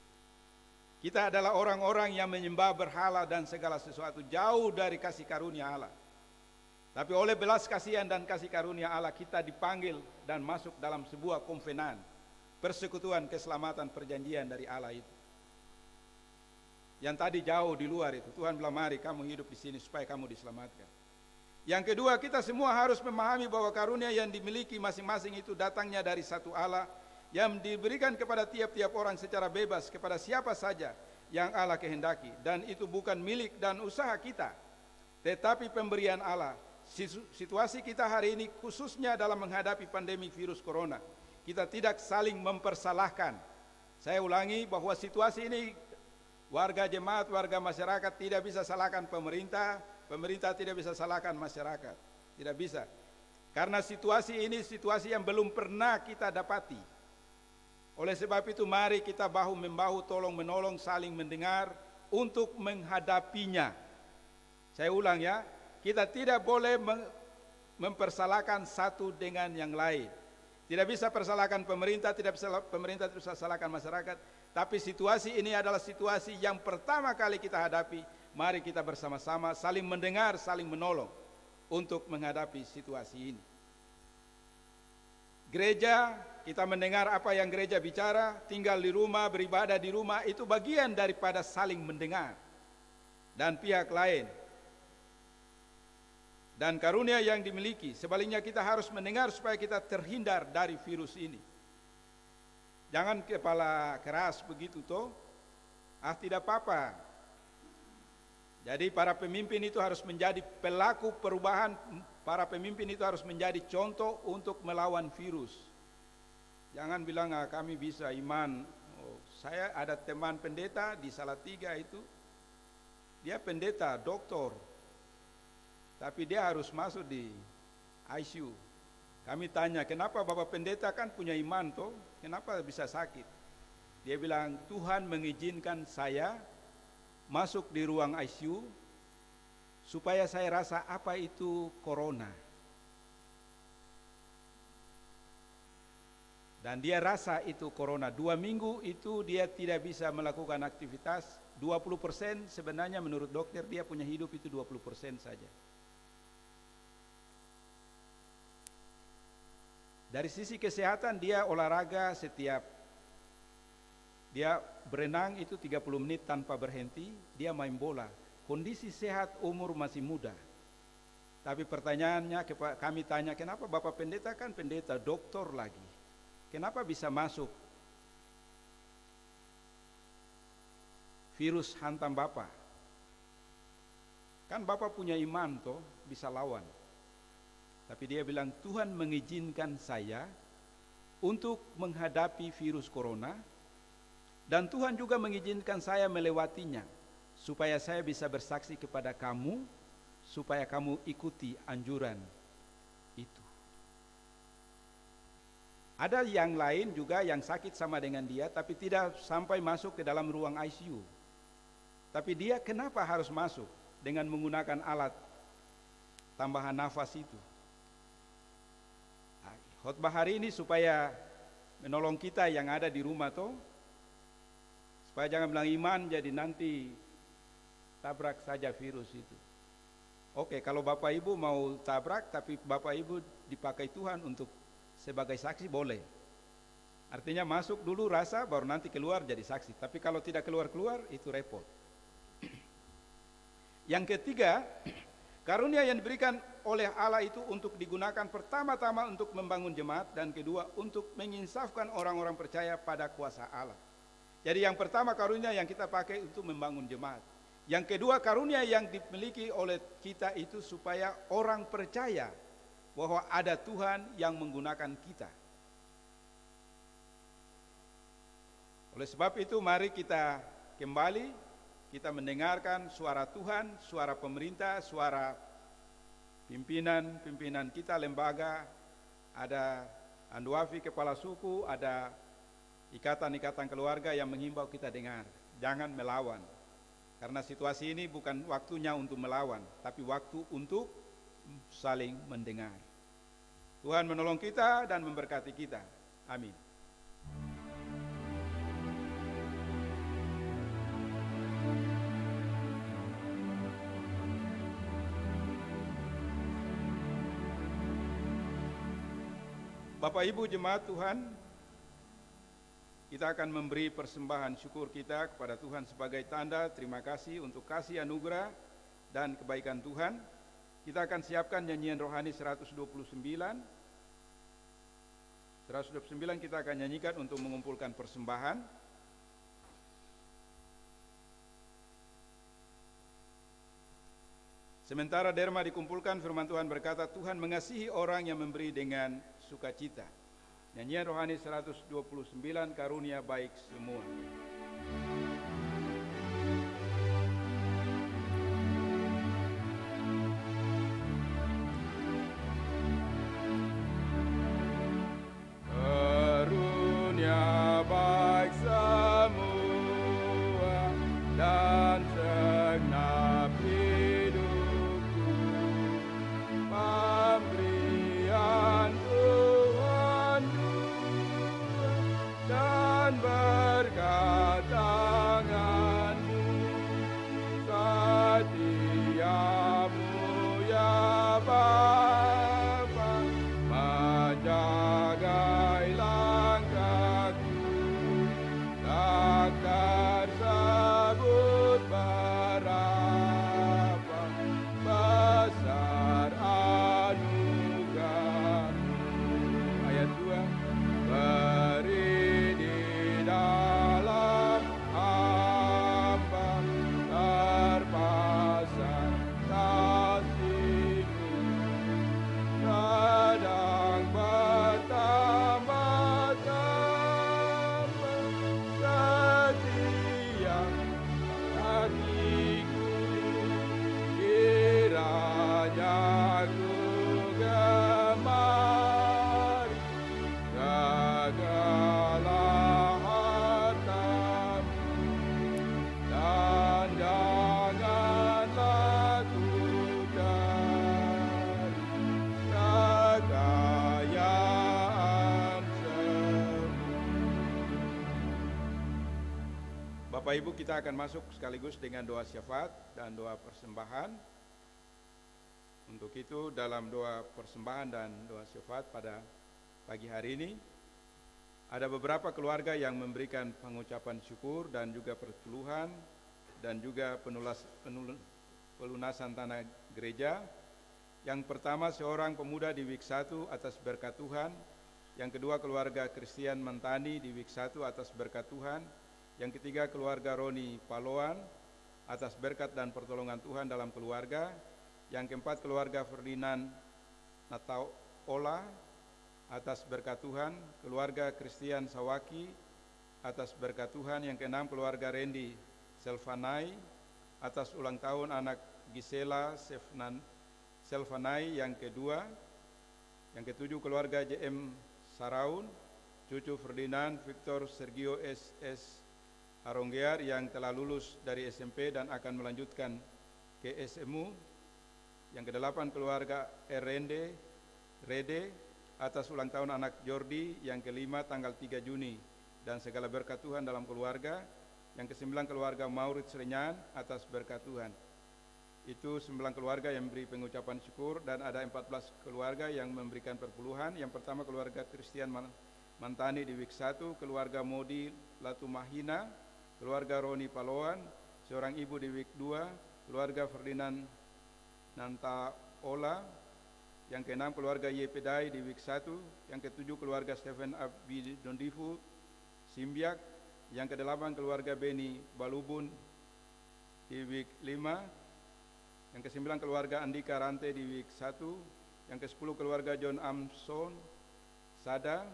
Kita adalah orang-orang yang menyembah berhala dan segala sesuatu jauh dari kasih karunia Allah. Tapi oleh belas kasihan dan kasih karunia Allah kita dipanggil dan masuk dalam sebuah konvenan, persekutuan keselamatan perjanjian dari Allah itu. Yang tadi jauh di luar itu, Tuhan bilang mari kamu hidup di sini supaya kamu diselamatkan. Yang kedua, kita semua harus memahami bahwa karunia yang dimiliki masing-masing itu datangnya dari satu Allah yang diberikan kepada tiap-tiap orang secara bebas kepada siapa saja yang Allah kehendaki, dan itu bukan milik dan usaha kita, tetapi pemberian Allah. Situasi kita hari ini khususnya dalam menghadapi pandemi virus corona, kita tidak saling mempersalahkan. Saya ulangi bahwa situasi ini warga jemaat, warga masyarakat tidak bisa salahkan pemerintah. Pemerintah tidak bisa salahkan masyarakat, tidak bisa. Karena situasi ini situasi yang belum pernah kita dapati. Oleh sebab itu mari kita bahu-membahu, tolong menolong, saling mendengar untuk menghadapinya. Saya ulang ya, kita tidak boleh mempersalahkan satu dengan yang lain. Tidak bisa persalahkan pemerintah, pemerintah tidak bisa salahkan masyarakat. Tapi situasi ini adalah situasi yang pertama kali kita hadapi. Mari kita bersama-sama saling mendengar, saling menolong untuk menghadapi situasi ini. Gereja, kita mendengar apa yang gereja bicara, tinggal di rumah, beribadah di rumah, itu bagian daripada saling mendengar. Dan pihak lain. Dan karunia yang dimiliki, sebaliknya kita harus mendengar supaya kita terhindar dari virus ini. Jangan kepala keras begitu toh, tidak apa-apa. Jadi para pemimpin itu harus menjadi pelaku perubahan. Para pemimpin itu harus menjadi contoh untuk melawan virus. Jangan bilang kami bisa iman. Saya ada teman pendeta di Salatiga itu. Dia pendeta, doktor. Tapi dia harus masuk di ICU. Kami tanya, kenapa Bapak pendeta kan punya iman toh? Kenapa bisa sakit? Dia bilang, Tuhan mengizinkan saya masuk di ruang ICU supaya saya rasa apa itu corona. Dan dia rasa itu corona. 2 minggu itu dia tidak bisa melakukan aktivitas. 20% sebenarnya menurut dokter dia punya hidup itu 20% saja. Dari sisi kesehatan dia olahraga setiap. Dia berenang itu 30 menit tanpa berhenti. Dia main bola. Kondisi sehat, umur masih muda. Tapi pertanyaannya kami tanya, kenapa Bapak pendeta kan pendeta, doktor lagi. Kenapa bisa masuk virus hantam Bapak? Kan Bapak punya iman toh, bisa lawan. Tapi dia bilang, Tuhan mengizinkan saya untuk menghadapi virus corona. Dan Tuhan juga mengizinkan saya melewatinya. Supaya saya bisa bersaksi kepada kamu, supaya kamu ikuti anjuran itu. Ada yang lain juga yang sakit sama dengan dia, tapi tidak sampai masuk ke dalam ruang ICU. Tapi dia kenapa harus masuk dengan menggunakan alat tambahan nafas itu? Khotbah hari ini supaya menolong kita yang ada di rumah toh, supaya jangan bilang iman jadi nanti tabrak saja virus itu. Oke, kalau Bapak Ibu mau tabrak, tapi Bapak Ibu dipakai Tuhan untuk sebagai saksi boleh. Artinya masuk dulu rasa, baru nanti keluar jadi saksi. Tapi kalau tidak keluar-keluar, itu repot. Yang ketiga, karunia yang diberikan oleh Allah itu untuk digunakan pertama-tama untuk membangun jemaat, dan kedua untuk menginsafkan orang-orang percaya pada kuasa Allah. Jadi yang pertama karunia yang kita pakai untuk membangun jemaat. Yang kedua karunia yang dimiliki oleh kita itu supaya orang percaya bahwa ada Tuhan yang menggunakan kita. Oleh sebab itu mari kita kembali, kita mendengarkan suara Tuhan, suara pemerintah, suara pimpinan kita lembaga, ada Anduafi kepala suku, ada ikatan-ikatan keluarga yang menghimbau kita dengar, jangan melawan. Karena situasi ini bukan waktunya untuk melawan, tapi waktu untuk saling mendengar. Tuhan menolong kita dan memberkati kita. Amin. Bapak Ibu jemaat Tuhan, kita akan memberi persembahan syukur kita kepada Tuhan sebagai tanda terima kasih untuk kasih anugerah dan kebaikan Tuhan. Kita akan siapkan nyanyian rohani 129. 129 kita akan nyanyikan untuk mengumpulkan persembahan. Sementara derma dikumpulkan, firman Tuhan berkata, Tuhan mengasihi orang yang memberi dengan sukacita. Nyanyian rohani 129, karunia baik semua. Karunia baik semua dan segenap hidupku, pemberian Tuhan dan berkat Bapak Ibu, kita akan masuk sekaligus dengan doa syafaat dan doa persembahan. Untuk itu dalam doa persembahan dan doa syafaat pada pagi hari ini, ada beberapa keluarga yang memberikan pengucapan syukur dan juga perpuluhan dan juga pelunasan tanah gereja. Yang pertama, seorang pemuda di Week 1 atas berkat Tuhan. Yang kedua, keluarga Christian Mantani di Week 1 atas berkat Tuhan. Yang ketiga, keluarga Roni Paloan atas berkat dan pertolongan Tuhan dalam keluarga. Yang keempat, keluarga Ferdinand Nataola atas berkat Tuhan. Keluarga Christian Sawaki atas berkat Tuhan. Yang keenam, keluarga Randy Selvanai atas ulang tahun anak Gisela Selvanai yang kedua. Yang ketujuh, keluarga JM Saraun, cucu Ferdinand Victor Sergio SS Aronggear yang telah lulus dari SMP dan akan melanjutkan ke SMU. Yang kedelapan, keluarga Rede atas ulang tahun anak Jordi. Yang kelima, tanggal 3 Juni dan segala berkat Tuhan dalam keluarga. Yang kesembilan, keluarga Maurits Renyan atas berkat Tuhan. Itu 9 keluarga yang memberi pengucapan syukur, dan ada 14 keluarga yang memberikan perpuluhan. Yang pertama, keluarga Christian Mantani di Week 1, keluarga Modi Latumahina, keluarga Roni Paloan, seorang ibu di Week 2, keluarga Ferdinand Nantaola. Yang keenam, keluarga Yepedai di Week 1. Yang ketujuh, keluarga Stephen Abdi Dondifu Simbiak. Yang kedelapan, keluarga Beni Balubun di Week 5. Yang kesembilan, keluarga Andika Rante di Week 1. Yang ke-10, keluarga John Amson Sada.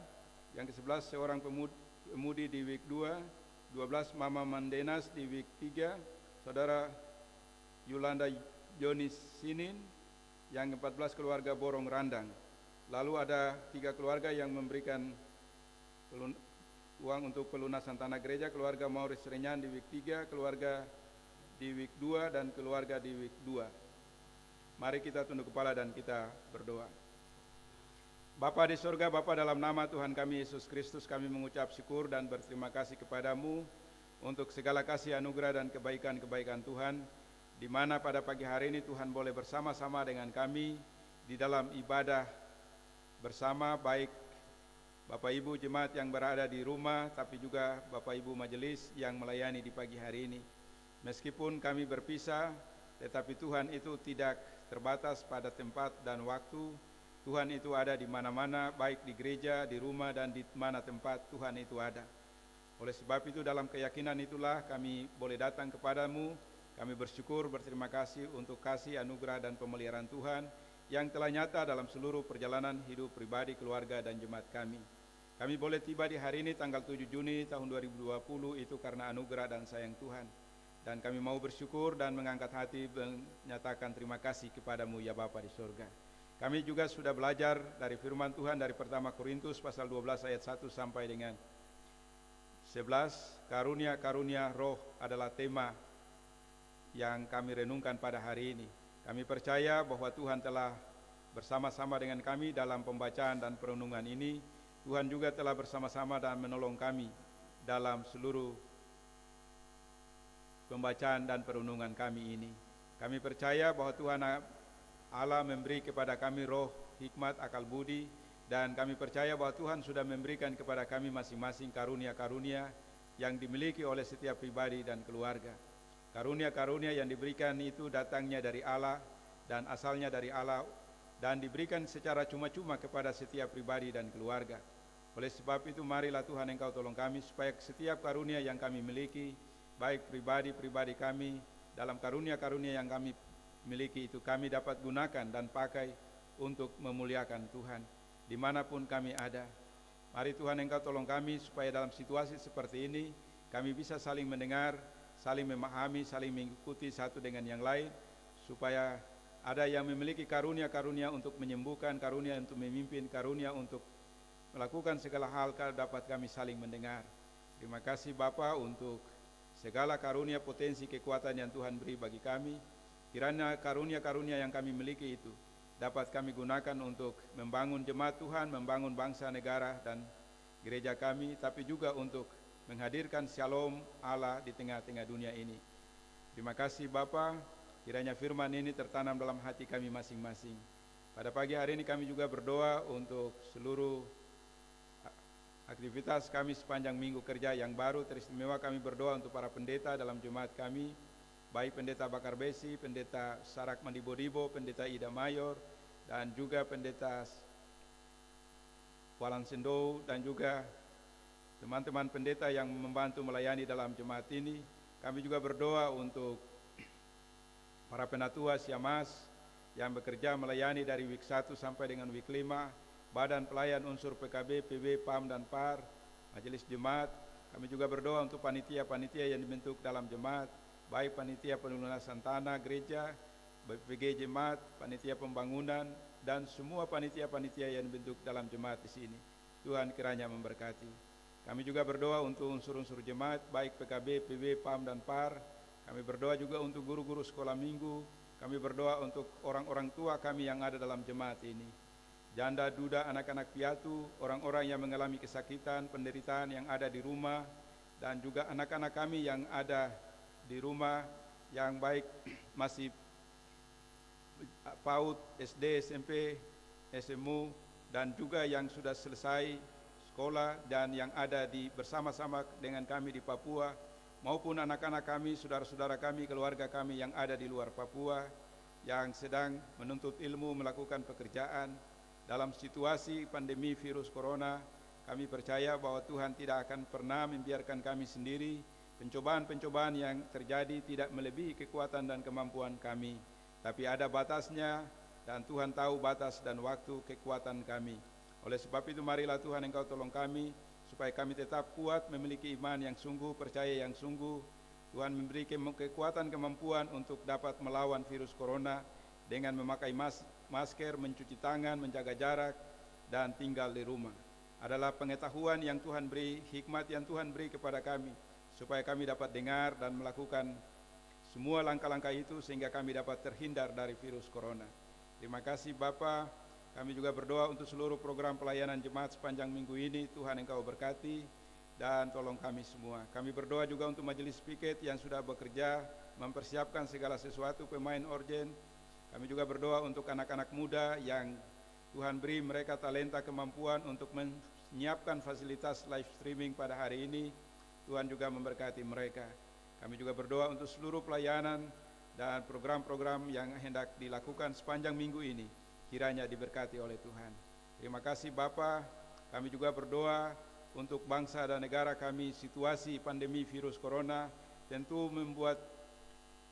Yang ke-11, seorang pemudi di Week 2. 12, Mama Mandenas di Week 3. Saudara Yolanda Jonis Sinin. Yang ke-14, keluarga Borong Randang. Lalu ada 3 keluarga yang memberikan uang untuk pelunasan tanah gereja, keluarga Maurits Renyan di Week 3, keluarga di Week 2, dan keluarga di Week 2. Mari kita tunduk kepala dan kita berdoa. Bapa di surga, Bapa dalam nama Tuhan kami Yesus Kristus, kami mengucap syukur dan berterima kasih kepadamu untuk segala kasih anugerah dan kebaikan-kebaikan Tuhan, di mana pada pagi hari ini Tuhan boleh bersama-sama dengan kami di dalam ibadah bersama, baik Bapak Ibu jemaat yang berada di rumah, tapi juga Bapak Ibu majelis yang melayani di pagi hari ini. Meskipun kami berpisah, tetapi Tuhan itu tidak terbatas pada tempat dan waktu. Tuhan itu ada di mana-mana, baik di gereja, di rumah, dan di mana tempat Tuhan itu ada. Oleh sebab itu, dalam keyakinan itulah kami boleh datang kepadamu. Kami bersyukur, berterima kasih untuk kasih, anugerah, dan pemeliharaan Tuhan yang telah nyata dalam seluruh perjalanan hidup pribadi, keluarga, dan jemaat kami. Kami boleh tiba di hari ini tanggal 7 Juni tahun 2020 itu karena anugerah dan sayang Tuhan. Dan kami mau bersyukur dan mengangkat hati menyatakan terima kasih kepadamu ya Bapa di surga. Kami juga sudah belajar dari firman Tuhan dari pertama Korintus pasal 12 ayat 1 sampai dengan 11. Karunia-karunia roh adalah tema yang kami renungkan pada hari ini. Kami percaya bahwa Tuhan telah bersama-sama dengan kami dalam pembacaan dan perenungan ini. Tuhan juga telah bersama-sama dan menolong kami dalam seluruh pembacaan dan perenungan kami ini. Kami percaya bahwa Tuhan Allah memberi kepada kami roh, hikmat, akal budi, dan kami percaya bahwa Tuhan sudah memberikan kepada kami masing-masing karunia-karunia yang dimiliki oleh setiap pribadi dan keluarga. Karunia-karunia yang diberikan itu datangnya dari Allah dan asalnya dari Allah, dan diberikan secara cuma-cuma kepada setiap pribadi dan keluarga. Oleh sebab itu, marilah Tuhan Engkau tolong kami supaya setiap karunia yang kami miliki, baik pribadi-pribadi kami, dalam karunia-karunia yang kami miliki itu kami dapat gunakan dan pakai untuk memuliakan Tuhan dimanapun kami ada. Mari Tuhan Engkau tolong kami supaya dalam situasi seperti ini kami bisa saling mendengar, saling memahami, saling mengikuti satu dengan yang lain, supaya ada yang memiliki karunia-karunia untuk menyembuhkan, karunia untuk memimpin, karunia untuk melakukan segala hal dapat kami saling mendengar. Terima kasih Bapa untuk segala karunia, potensi, kekuatan yang Tuhan beri bagi kami. Kiranya karunia-karunia yang kami miliki itu dapat kami gunakan untuk membangun jemaat Tuhan, membangun bangsa, negara, dan gereja kami, tapi juga untuk menghadirkan shalom Allah di tengah-tengah dunia ini. Terima kasih Bapa, kiranya firman ini tertanam dalam hati kami masing-masing. Pada pagi hari ini kami juga berdoa untuk seluruh aktivitas kami sepanjang minggu kerja yang baru. Teristimewa kami berdoa untuk para pendeta dalam jemaat kami, baik pendeta Bakar Besi, pendeta Sarak Mandibodibo, pendeta Ida Mayor, dan juga pendeta Walan Sendo, dan juga teman-teman pendeta yang membantu melayani dalam jemaat ini. Kami juga berdoa untuk para penatua Siamas yang bekerja melayani dari week 1 sampai dengan week 5, badan pelayan unsur PKB, PB, PAM, dan PAR, majelis jemaat. Kami juga berdoa untuk panitia-panitia yang dibentuk dalam jemaat, baik panitia pelunasan tanah gereja, BPG jemaat, panitia pembangunan, dan semua panitia-panitia yang dibentuk dalam jemaat di sini. Tuhan kiranya memberkati. Kami juga berdoa untuk unsur-unsur jemaat, baik PKB, PB, PAM, dan PAR. Kami berdoa juga untuk guru-guru sekolah minggu. Kami berdoa untuk orang-orang tua kami yang ada dalam jemaat ini. Janda, duda, anak-anak piatu, orang-orang yang mengalami kesakitan, penderitaan yang ada di rumah, dan juga anak-anak kami yang ada di rumah yang baik masih PAUD, SD, SMP, SMU, dan juga yang sudah selesai sekolah dan yang ada bersama-sama dengan kami di Papua, maupun anak-anak kami, saudara-saudara kami, keluarga kami yang ada di luar Papua, yang sedang menuntut ilmu, melakukan pekerjaan. Dalam situasi pandemi virus corona, kami percaya bahwa Tuhan tidak akan pernah membiarkan kami sendiri. Pencobaan-pencobaan yang terjadi tidak melebihi kekuatan dan kemampuan kami, tapi ada batasnya, dan Tuhan tahu batas dan waktu kekuatan kami. Oleh sebab itu marilah Tuhan Engkau tolong kami, supaya kami tetap kuat, memiliki iman yang sungguh, percaya yang sungguh. Tuhan memberi kekuatan, kemampuan untuk dapat melawan virus corona dengan memakai masker, mencuci tangan, menjaga jarak, dan tinggal di rumah. Adalah pengetahuan yang Tuhan beri, hikmat yang Tuhan beri kepada kami, supaya kami dapat dengar dan melakukan semua langkah-langkah itu sehingga kami dapat terhindar dari virus corona. Terima kasih Bapa. Kami juga berdoa untuk seluruh program pelayanan jemaat sepanjang minggu ini. Tuhan Engkau berkati dan tolong kami semua. Kami berdoa juga untuk majelis piket yang sudah bekerja mempersiapkan segala sesuatu, pemain organ. Kami juga berdoa untuk anak-anak muda yang Tuhan beri mereka talenta, kemampuan untuk menyiapkan fasilitas live streaming pada hari ini. Tuhan juga memberkati mereka. Kami juga berdoa untuk seluruh pelayanan dan program-program yang hendak dilakukan sepanjang minggu ini, kiranya diberkati oleh Tuhan. Terima kasih Bapa. Kami juga berdoa untuk bangsa dan negara kami. Situasi pandemi virus corona tentu membuat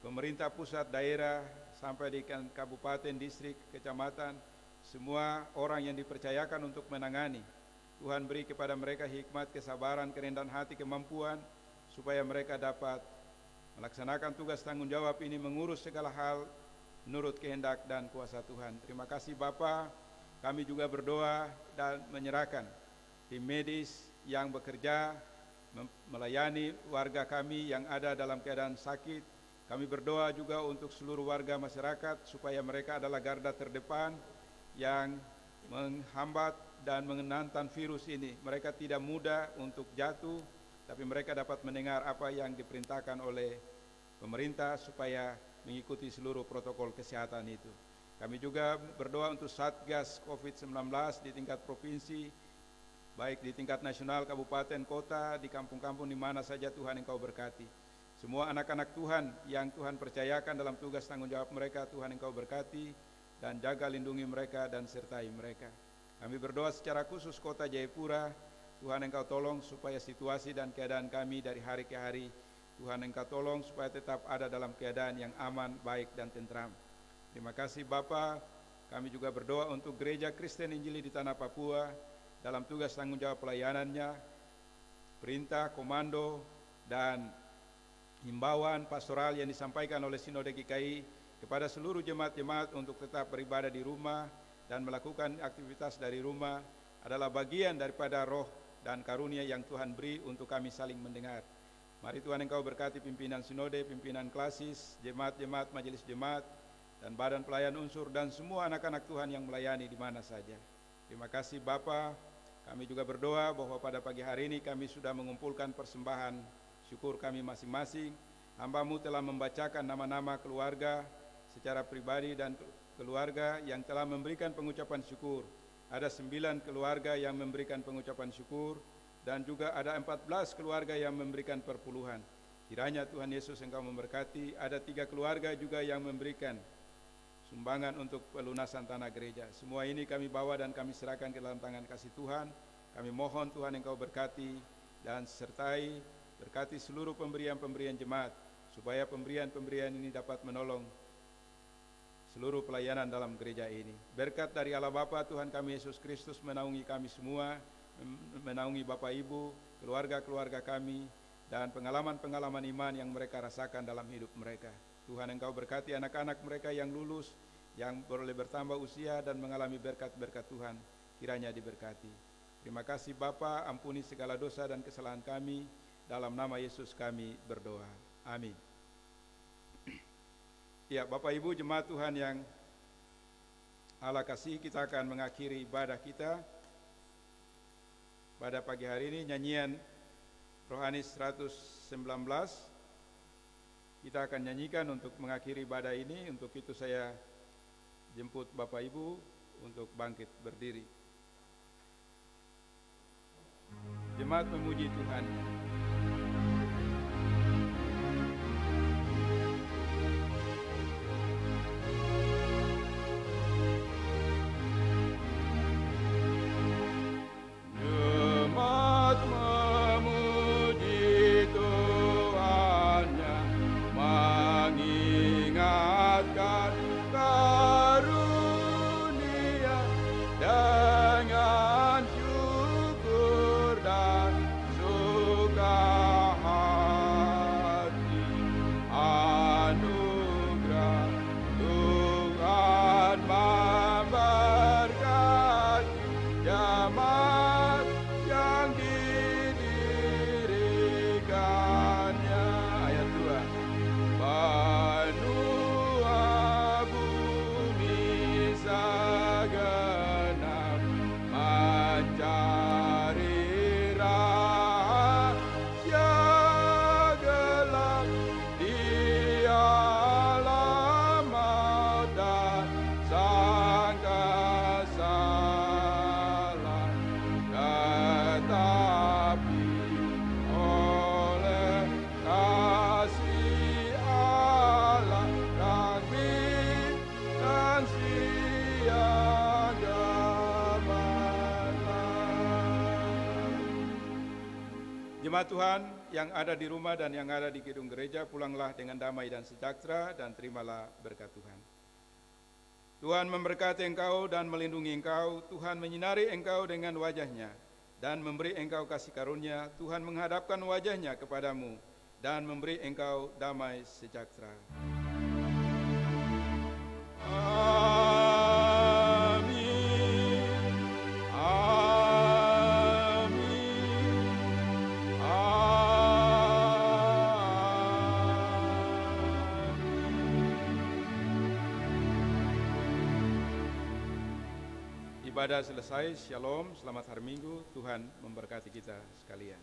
pemerintah pusat, daerah, sampai di kabupaten, distrik, kecamatan, semua orang yang dipercayakan untuk menangani. Tuhan beri kepada mereka hikmat, kesabaran, kerendahan hati, kemampuan, supaya mereka dapat melaksanakan tugas tanggung jawab ini, mengurus segala hal menurut kehendak dan kuasa Tuhan. Terima kasih Bapa. Kami juga berdoa dan menyerahkan tim medis yang bekerja melayani warga kami yang ada dalam keadaan sakit. Kami berdoa juga untuk seluruh warga masyarakat supaya mereka adalah garda terdepan yang menghambat dan mengenantan virus ini. Mereka tidak mudah untuk jatuh, tapi mereka dapat mendengar apa yang diperintahkan oleh pemerintah supaya mengikuti seluruh protokol kesehatan itu. Kami juga berdoa untuk Satgas COVID-19 di tingkat provinsi, baik di tingkat nasional, kabupaten, kota, di kampung-kampung, di mana saja Tuhan Engkau berkati. Semua anak-anak Tuhan yang Tuhan percayakan dalam tugas tanggung jawab mereka, Tuhan Engkau berkati dan jaga lindungi mereka dan sertai mereka. Kami berdoa secara khusus kota Jayapura, Tuhan Engkau tolong supaya situasi dan keadaan kami dari hari ke hari, Tuhan Engkau tolong supaya tetap ada dalam keadaan yang aman, baik, dan tentram. Terima kasih Bapa. Kami juga berdoa untuk Gereja Kristen Injili di Tanah Papua dalam tugas tanggung jawab pelayanannya, perintah, komando, dan himbauan pastoral yang disampaikan oleh Sinode GKI kepada seluruh jemaat-jemaat untuk tetap beribadah di rumah dan melakukan aktivitas dari rumah adalah bagian daripada roh dan karunia yang Tuhan beri untuk kami saling mendengar. Mari Tuhan Engkau berkati pimpinan sinode, pimpinan klasis, jemaat-jemaat, majelis jemaat, dan badan pelayan unsur, dan semua anak-anak Tuhan yang melayani di mana saja. Terima kasih Bapa. Kami juga berdoa bahwa pada pagi hari ini kami sudah mengumpulkan persembahan syukur kami masing-masing. Hamba-Mu telah membacakan nama-nama keluarga secara pribadi dan keluarga yang telah memberikan pengucapan syukur. Ada 9 keluarga yang memberikan pengucapan syukur dan juga ada 14 keluarga yang memberikan perpuluhan. Kiranya Tuhan Yesus Engkau memberkati. Ada 3 keluarga juga yang memberikan sumbangan untuk pelunasan tanah gereja. Semua ini kami bawa dan kami serahkan ke dalam tangan kasih Tuhan. Kami mohon Tuhan Engkau berkati dan sertai, berkati seluruh pemberian-pemberian jemaat, supaya pemberian-pemberian ini dapat menolong seluruh pelayanan dalam gereja ini. Berkat dari Allah Bapa Tuhan kami Yesus Kristus menaungi kami semua, menaungi Bapak Ibu, keluarga-keluarga kami, dan pengalaman-pengalaman iman yang mereka rasakan dalam hidup mereka. Tuhan Engkau berkati anak-anak mereka yang lulus, yang boleh bertambah usia dan mengalami berkat-berkat Tuhan, kiranya diberkati. Terima kasih Bapa, ampuni segala dosa dan kesalahan kami, dalam nama Yesus kami berdoa. Amin. Ya, Bapak Ibu jemaat Tuhan yang Allah kasih, kita akan mengakhiri ibadah kita pada pagi hari ini. Nyanyian Rohani 119 kita akan nyanyikan untuk mengakhiri ibadah ini. Untuk itu saya jemput Bapak Ibu untuk bangkit berdiri. Jemaat memuji Tuhan. Jemaat Tuhan yang ada di rumah dan yang ada di gedung gereja, pulanglah dengan damai dan sejahtera dan terimalah berkat Tuhan. Tuhan memberkati engkau dan melindungi engkau. Tuhan menyinari engkau dengan wajah-Nya dan memberi engkau kasih karunia. Tuhan menghadapkan wajah-Nya kepadamu dan memberi engkau damai sejahtera. Ibadah selesai, shalom, selamat hari Minggu, Tuhan memberkati kita sekalian.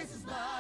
Yesus